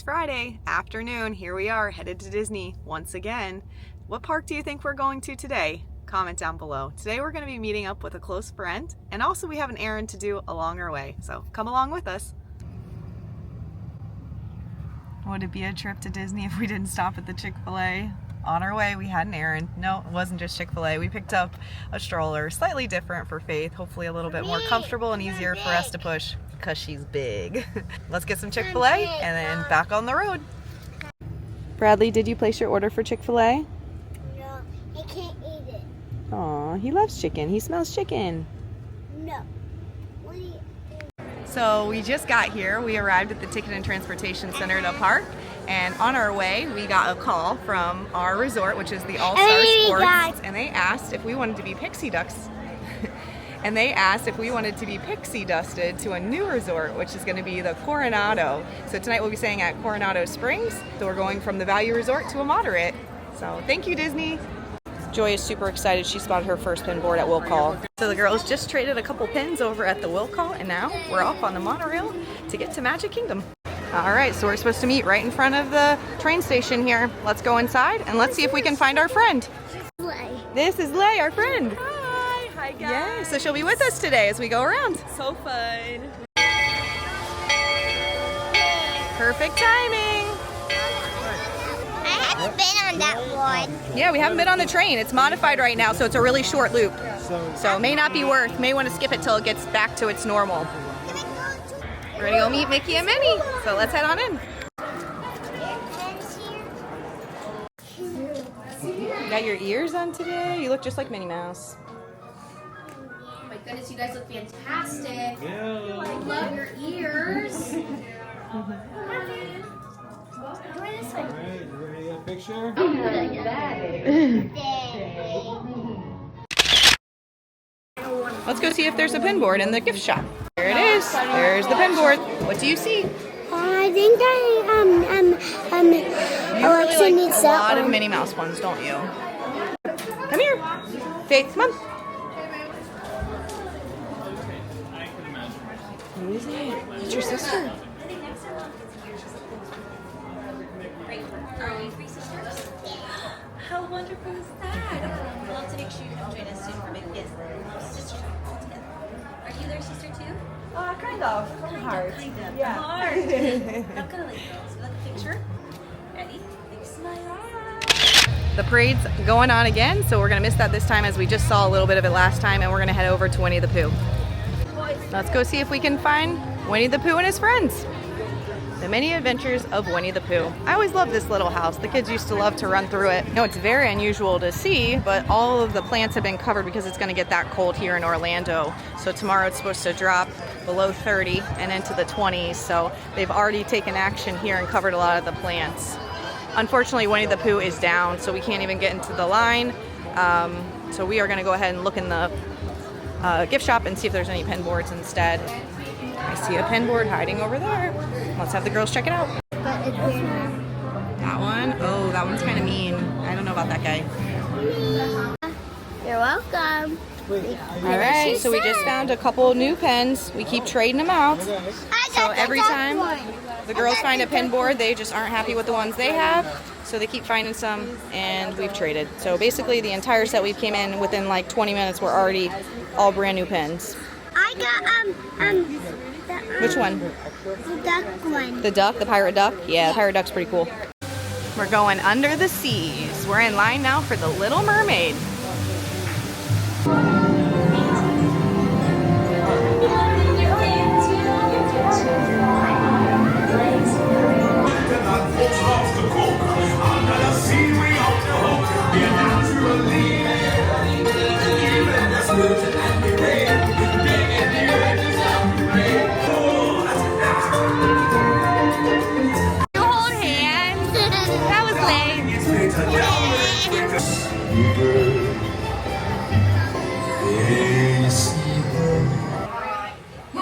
Friday afternoon. Here we are headed to Disney once again. What park do you think we're going to today? Comment down below. Today we're going to be meeting up with a close friend, and also we have an errand to do along our way, so come along with us. Would it be a trip to Disney if we didn't stop at the Chick-fil-A? On our way we had an errand. No, it wasn't just Chick-fil-A. We picked up a stroller, slightly different for Faith, hopefully a little bit more comfortable and easier for us to push because she's big. Let's get some Chick-fil-A and then back on the road. Bradley, did you place your order for Chick-fil-A? No, I can't eat it. Aw, he loves chicken. He smells chicken. No. What do you... So we just got here. We arrived at the Ticket and Transportation Center to park, and on our way we got a call from our resort, which is the All-Star Sports, and they asked if we wanted to be pixie ducks. And they asked if we wanted to be pixie dusted to a new resort, which is going to be the Coronado. So tonight we'll be staying at Coronado Springs. So we're going from the value resort to a moderate. So thank you, Disney. Joy is super excited. She spotted her first pin board at Will Call. So the girls just traded a couple pins over at the Will Call, and now we're off on the monorail to get to Magic Kingdom. All right, so we're supposed to meet right in front of the train station here. Let's go inside and let's see if we can find our friend. This is Lay, our friend. Hi guys. Yeah, so she'll be with us today as we go around. So fun. Perfect timing. I haven't been on that one. Yeah, we haven't been on the train. It's modified right now, so it's a really short loop. So it may not be worth. May want to skip it till it gets back to its normal. We're gonna go meet Mickey and Minnie. So let's head on in. You got your ears on today? You look just like Minnie Mouse. Oh my goodness, you guys look fantastic. I love your ears. Alright, you ready to get a picture? Let's go see if there's a pin board in the gift shop. There it is. There's the pin board. What do you see? I think You really like needs a that lot of one. Minnie Mouse ones, don't you? Come here. Faith, come on. Who is it? It's your sister. Are we three sisters? How wonderful is that? We'd love to make sure you come join us soon for big sister all together. Are you their sister too? Kind of. Hard. Kind of. Yeah. Hard. I'm gonna like girls. You like a picture? Ready? Big smile. The parade's going on again, so we're gonna miss that this time as we just saw a little bit of it last time, and we're gonna head over to Winnie the Pooh. Let's go see if we can find Winnie the Pooh and his friends. The Many Adventures of Winnie the Pooh. I always loved this little house. The kids used to love to run through it. No, it's very unusual to see, but all of the plants have been covered because it's gonna get that cold here in Orlando. So tomorrow it's supposed to drop below 30 and into the 20s, so they've already taken action here and covered a lot of the plants. Unfortunately, Winnie the Pooh is down, so we can't even get into the line. So we are gonna go ahead and look in the gift shop and see if there's any pin boards instead. I see a pin board hiding over there. Let's have the girls check it out. That one? Oh, that one's kind of mean. I don't know about that guy. You're welcome. All right, so we just found a couple new pens. We keep trading them out. So every time the girls find a pin board, they just aren't happy with the ones they have. So they keep finding some, and we've traded. So basically the entire set we came in within like 20 minutes were already all brand new pens. I got Which one? the duck one. The duck, the pirate duck? Yeah, the pirate duck's pretty cool. We're going under the seas. We're in line now for the Little Mermaid.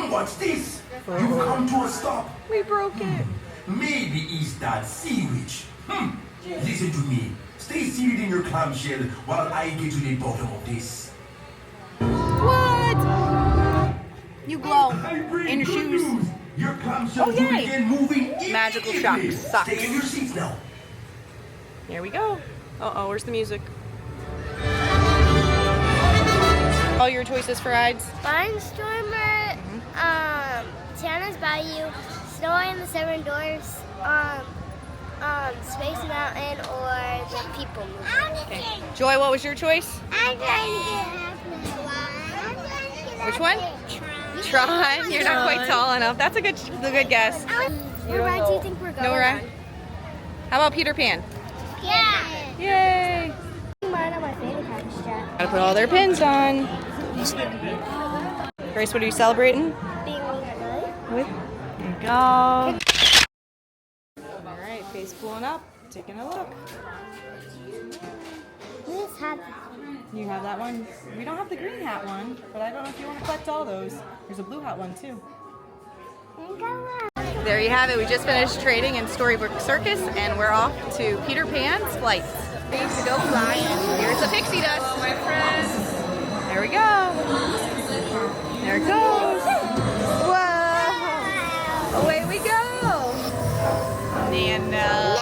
What's this? You've come to a stop. We broke it. Maybe it's that sea witch. Listen to me. Stay seated in your clamshell while I get to the bottom of this. What? You glow I bring in your good shoes. news. Your clamshells will yay. begin moving Magical immediately. socks. Stay in your seats now. Here we go. Uh-oh, where's the music? All your choices for rides? Barnstormer, Tiana's Bayou, Snow and the Seven Dwarfs, Space Mountain, or the People Movie. Okay. Joy, what was your choice? I'm trying to get Which one? Tron. You're not quite tall enough. That's a good guess. What ride do you think we're going No ride? on? How about Peter Pan? Yeah. Yay! Mine on my fanny pack strap. Gotta put all their pins on. Grace, what are you celebrating? Being good. With? There you go. All right, face pulling up. Taking a look. This hat. You have that one. We don't have the green hat one, but I don't know if you want to collect all those. There's a blue hat one too. There you have it. We just finished trading in Storybook Circus, and we're off to Peter Pan's flights. Ready to go flying. Here's the pixie dust, my friends. There we go. There it goes. Whoa! Away we go. Nana.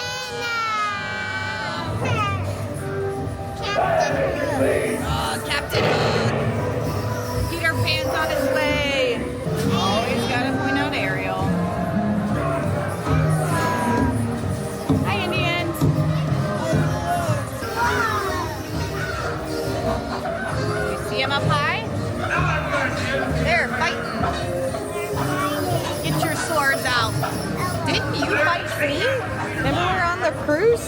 Captain Hook. Peter Pan's on his way. Always gotta point out Ariel. Hi, Indians. You see him up high? They're fighting. Get your swords out. Didn't you fight me? Remember we were on the cruise?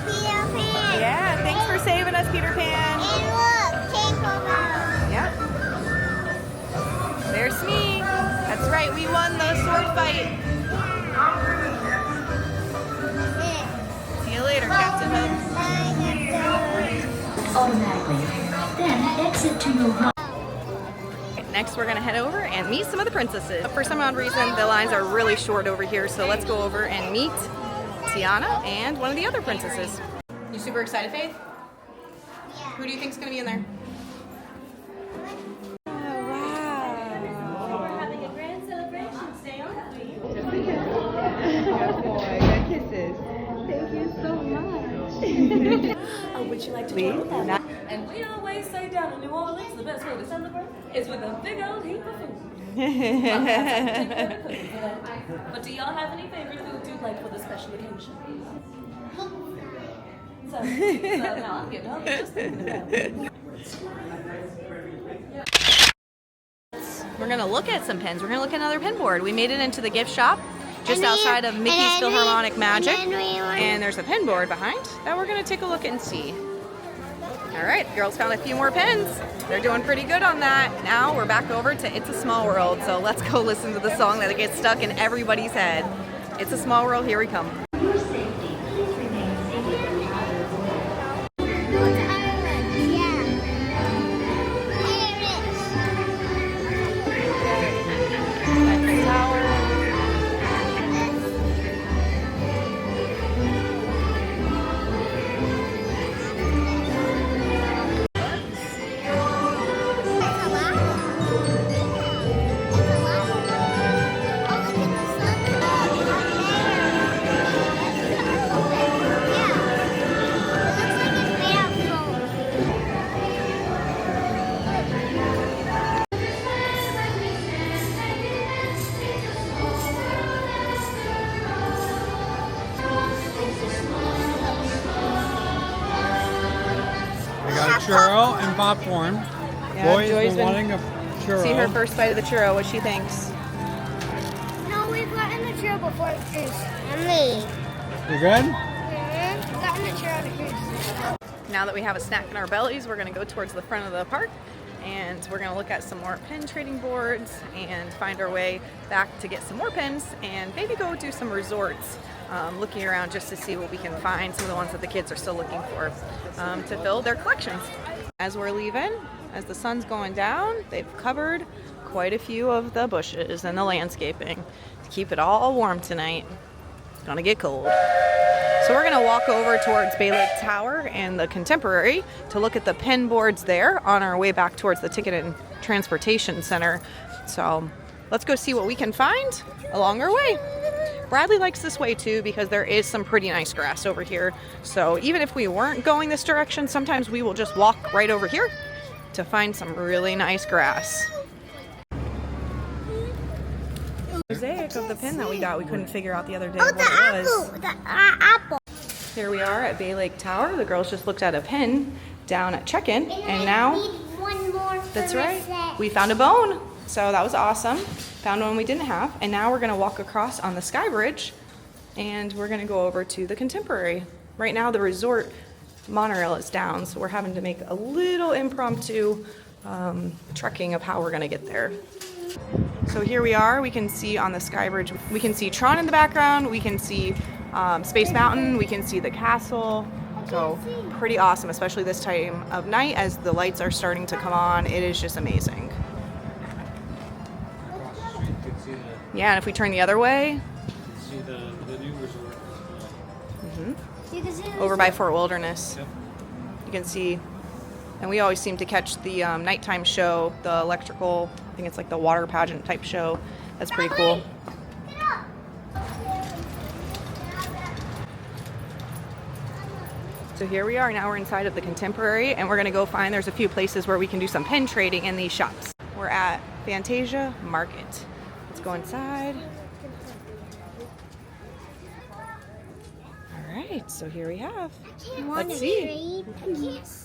Peter Pan. Yeah, thanks for saving us, Peter Pan. And look, Tinkerbell. Yep. There's Smee. That's right, we won the sword fight. See you later, Captain Hook. Automatically. Then exit to your right. Next, we're gonna head over and meet some of the princesses. For some odd reason, the lines are really short over here, so let's go over and meet Tiana and one of the other princesses. You super excited, Faith? Who do you think's gonna be in there? Oh, wow. We're having a grand celebration. Stay on, please. Good boy, good kisses. Thank you so much. Oh, would you like to Please? join them? And we always say down in New Orleans, the best way to celebrate is with a big old heap of food. But do y'all have any favorite food you'd like for the special occasion? So now I'm getting hungry just thinking about it. We're gonna look at some pins. We're gonna look at another pin board. We made it into the gift shop just And we- outside of Mickey's and we- Philharmonic Magic. and we were- And there's a pin board behind that we're gonna take a look and see. All right, girls found a few more pins. They're doing pretty good on that. Now we're back over to It's a Small World. So let's go listen to the song that gets stuck in everybody's head. It's a Small World, here we come. For your safety, please remain seated in your That's the tower. I got a churro and popcorn. Yeah, Boy Joy's has been been- wanting a churro. See her first bite of the churro, what she thinks. No, we've gotten the churro before the cruise. And me. You good? We've gotten the churro on the cruise. Now that we have a snack in our bellies, we're gonna go towards the front of the park and we're gonna look at some more pen trading boards and find our way back to get some more pens and maybe go do some resorts, looking around just to see what we can find, some of the ones that the kids are still looking for to fill their collections. As we're leaving, as the sun's going down, they've covered quite a few of the bushes and the landscaping to keep it all warm tonight. It's gonna get cold. So we're gonna walk over towards Bay Lake Tower and the Contemporary to look at the pen boards there on our way back towards the Ticket and Transportation Center. So let's go see what we can find along our way. Bradley likes this way too because there is some pretty nice grass over here. So even if we weren't going this direction, sometimes we will just walk right over here to find some really nice grass. Mosaic of the pin that we got, we couldn't figure out the other day what it was. The apple. Here we are at Bay Lake Tower. The girls just looked at a pin down at check-in, and now, One more. that's right, we found a bone. So that was awesome. Found one we didn't have, and now we're gonna walk across on the Sky Bridge, and we're gonna go over to the Contemporary. Right now the resort monorail is down, so we're having to make a little impromptu trekking of how we're gonna get there. So here we are. We can see on the Sky Bridge, we can see Tron in the background, we can see Space Mountain, we can see the castle. So pretty awesome, especially this time of night as the lights are starting to come on. It is just amazing. Across the street, you can see Yeah, and if we turn the other way, the new resort. You can see over by Fort Wilderness, Yep. you can see, and we always seem to catch the nighttime show, the electrical, I think it's like the water pageant type show. That's pretty cool. So here we are, now we're inside of the Contemporary, and we're gonna go find, there's a few places where we can do some pin trading in these shops. We're at Fantasia Market. Let's go inside. All right, so here we have. Let's see.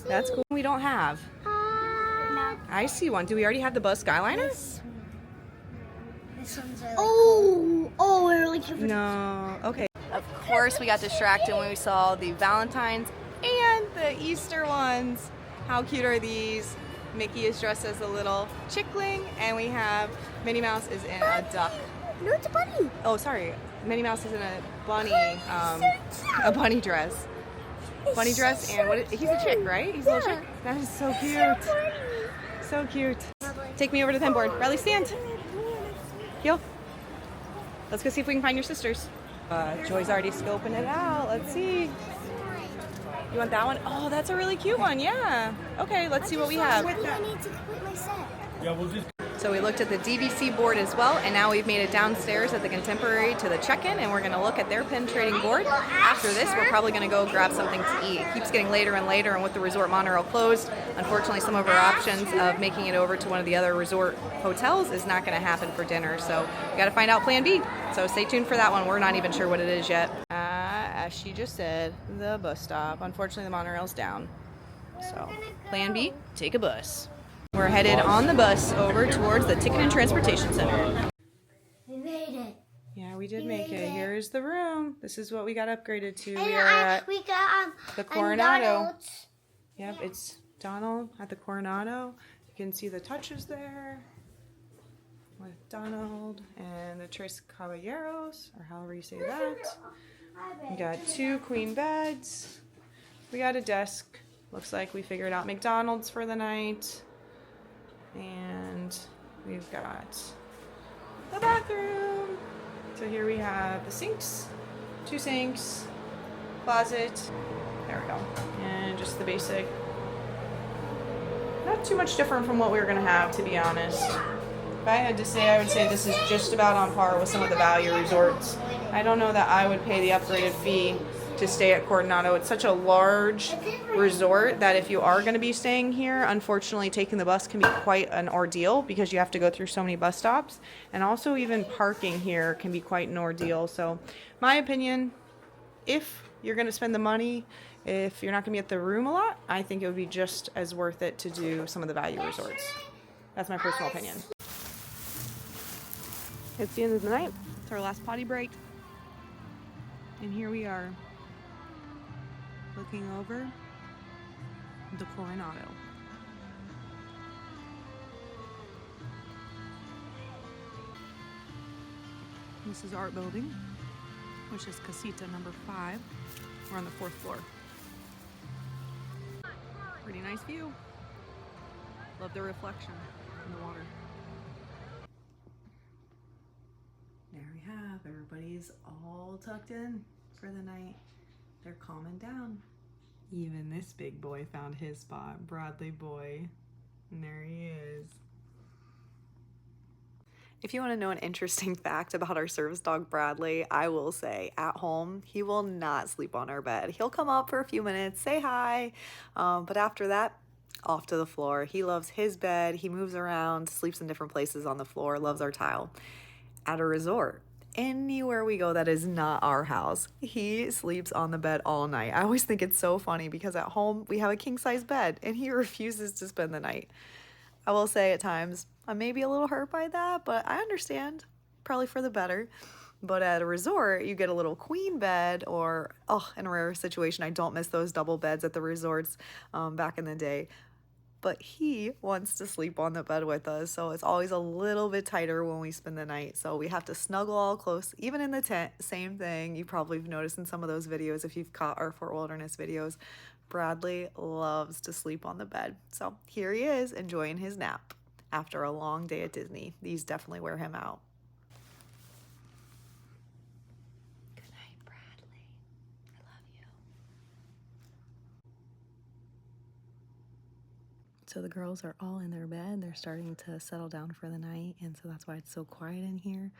That's cool. We don't have. I see one. Do we already have the Buzz Skyliner? Oh, we're really cute. No. Okay. Of course, we got distracted when we saw the Valentine's and the Easter ones. How cute are these? Mickey is dressed as a little chickling, and we have Minnie Mouse is in a duck. No, it's a bunny. Oh, sorry. Minnie Mouse is in a bunny dress. Bunny dress, and what? He's a chick, right? He's a little chick. That is so cute. So cute. Take me over to the pin board. Riley, stand. Heel. Let's go see if we can find your sisters. Joy's already scoping it out. Let's see. You want that one? Oh, that's a really cute one. Yeah. Okay, let's see what we have. I need to quit my set. Yeah, we'll just. So we looked at the DVC board as well, and now we've made it downstairs at the Contemporary to the check-in, and we're going to look at their pin trading board. After this, we're probably going to go grab something to eat. It keeps getting later and later, and with the resort monorail closed, unfortunately some of our options of making it over to one of the other resort hotels is not going to happen for dinner. So we got to find out plan B. So stay tuned for that one. We're not even sure what it is yet. As she just said, the bus stop. Unfortunately, the monorail's down. So plan B, take a bus. We're headed on the bus over towards the Ticket and Transportation Center. We made it. Yeah, we did make it. Here's the room. This is what we got upgraded to. And We are at we got the Coronado. McDonald's. Yep, it's Donald at the Coronado. You can see the touches there with Donald and the Tres Caballeros, or however you say that. We got 2 queen beds. We got a desk. Looks like we figured out McDonald's for the night. And we've got the bathroom. So here we have the sinks, 2 sinks, closet. There we go. And just the basic. Not too much different from what we were gonna have, to be honest. If I had to say, I would say this is just about on par with some of the value resorts. I don't know that I would pay the upgraded fee to stay at Coronado. It's such a large resort that if you are going to be staying here, unfortunately taking the bus can be quite an ordeal because you have to go through so many bus stops, and also even parking here can be quite an ordeal. So my opinion, if you're going to spend the money, if you're not going to be at the room a lot, I think it would be just as worth it to do some of the value resorts. That's my personal opinion. It's the end of the night. It's our last potty break. And here we are, looking over the Coronado. This is Art Building, which is Casita number 5. We're on the 4th floor. Pretty nice view. Love the reflection in the water. There we have, everybody's all tucked in for the night. They're calming down. Even this big boy found his spot, Bradley boy. And there he is. If you want to know an interesting fact about our service dog Bradley, I will say at home, he will not sleep on our bed. He'll come up for a few minutes, say hi, but after that, off to the floor. He loves his bed. He moves around, sleeps in different places on the floor, loves our tile. At a resort, anywhere we go that is not our house, he sleeps on the bed all night. I always think it's so funny because at home we have a king size bed and he refuses to spend the night. I will say at times I may be a little hurt by that, but I understand, probably for the better. But at a resort, you get a little queen bed, or, oh, in a rare situation, I don't miss those double beds at the resorts back in the day. But he wants to sleep on the bed with us, so it's always a little bit tighter when we spend the night. So we have to snuggle all close, even in the tent. Same thing. You probably have noticed in some of those videos if you've caught our Fort Wilderness videos. Bradley loves to sleep on the bed. So here he is enjoying his nap after a long day at Disney. These definitely wear him out. Good night, Bradley. I love you. So the girls are all in their bed. They're starting to settle down for the night, and so that's why it's so quiet in here.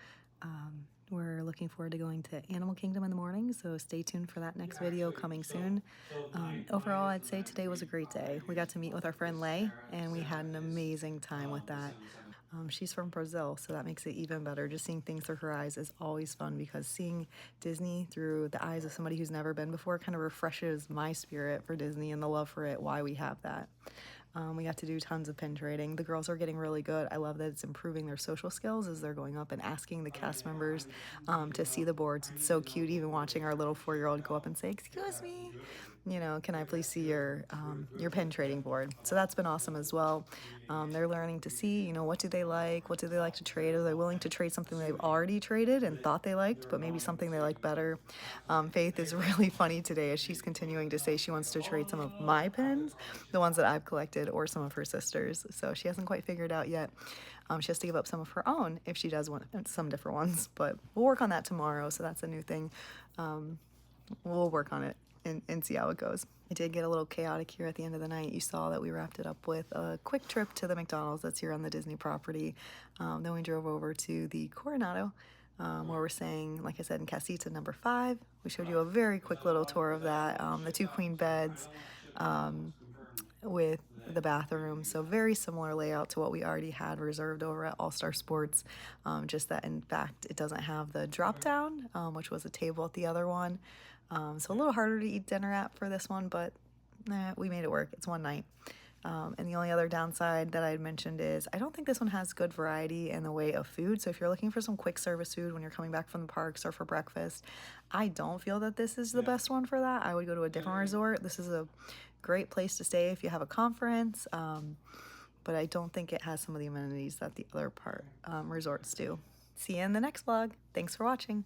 We're looking forward to going to Animal Kingdom in the morning, so stay tuned for that next video coming soon. Overall, I'd say today was a great day. We got to meet with our friend Lay, and we had an amazing time with that. She's from Brazil, so that makes it even better. Just seeing things through her eyes is always fun because seeing Disney through the eyes of somebody who's never been before kind of refreshes my spirit for Disney and the love for it, why we have that. We got to do tons of pin trading. The girls are getting really good. I love that it's improving their social skills as they're going up and asking the cast members to see the boards. It's so cute even watching our little 4-year-old go up and say, "Excuse me, you know, can I please see your pin trading board?" So that's been awesome as well. They're learning to see, you know, what do they like to trade? Are they willing to trade something they've already traded and thought they liked, but maybe something they like better? Faith is really funny today as she's continuing to say she wants to trade some of my pins, the ones that I've collected, or some of her sisters. So she hasn't quite figured out yet. She has to give up some of her own if she does want some different ones, but we'll work on that tomorrow. So that's a new thing. We'll work on it and see how it goes. It did get a little chaotic here at the end of the night. You saw that we wrapped it up with a quick trip to the McDonald's that's here on the Disney property. Then we drove over to the Coronado, where we're staying, like I said, in Casita number 5. We showed you a very quick little tour of that. The 2 queen beds with the bathroom. So very similar layout to what we already had reserved over at All Star Sports. Just that, in fact, it doesn't have the drop down, which was a table at the other one. So a little harder to eat dinner at for this one, but we made it work. It's one night. And the only other downside that I had mentioned is I don't think this one has good variety in the way of food. So if you're looking for some quick service food when you're coming back from the parks or for breakfast, I don't feel that this is the best one for that. I would go to a different resort. This is a great place to stay if you have a conference, but I don't think it has some of the amenities that the other resorts do. See you in the next vlog. Thanks for watching.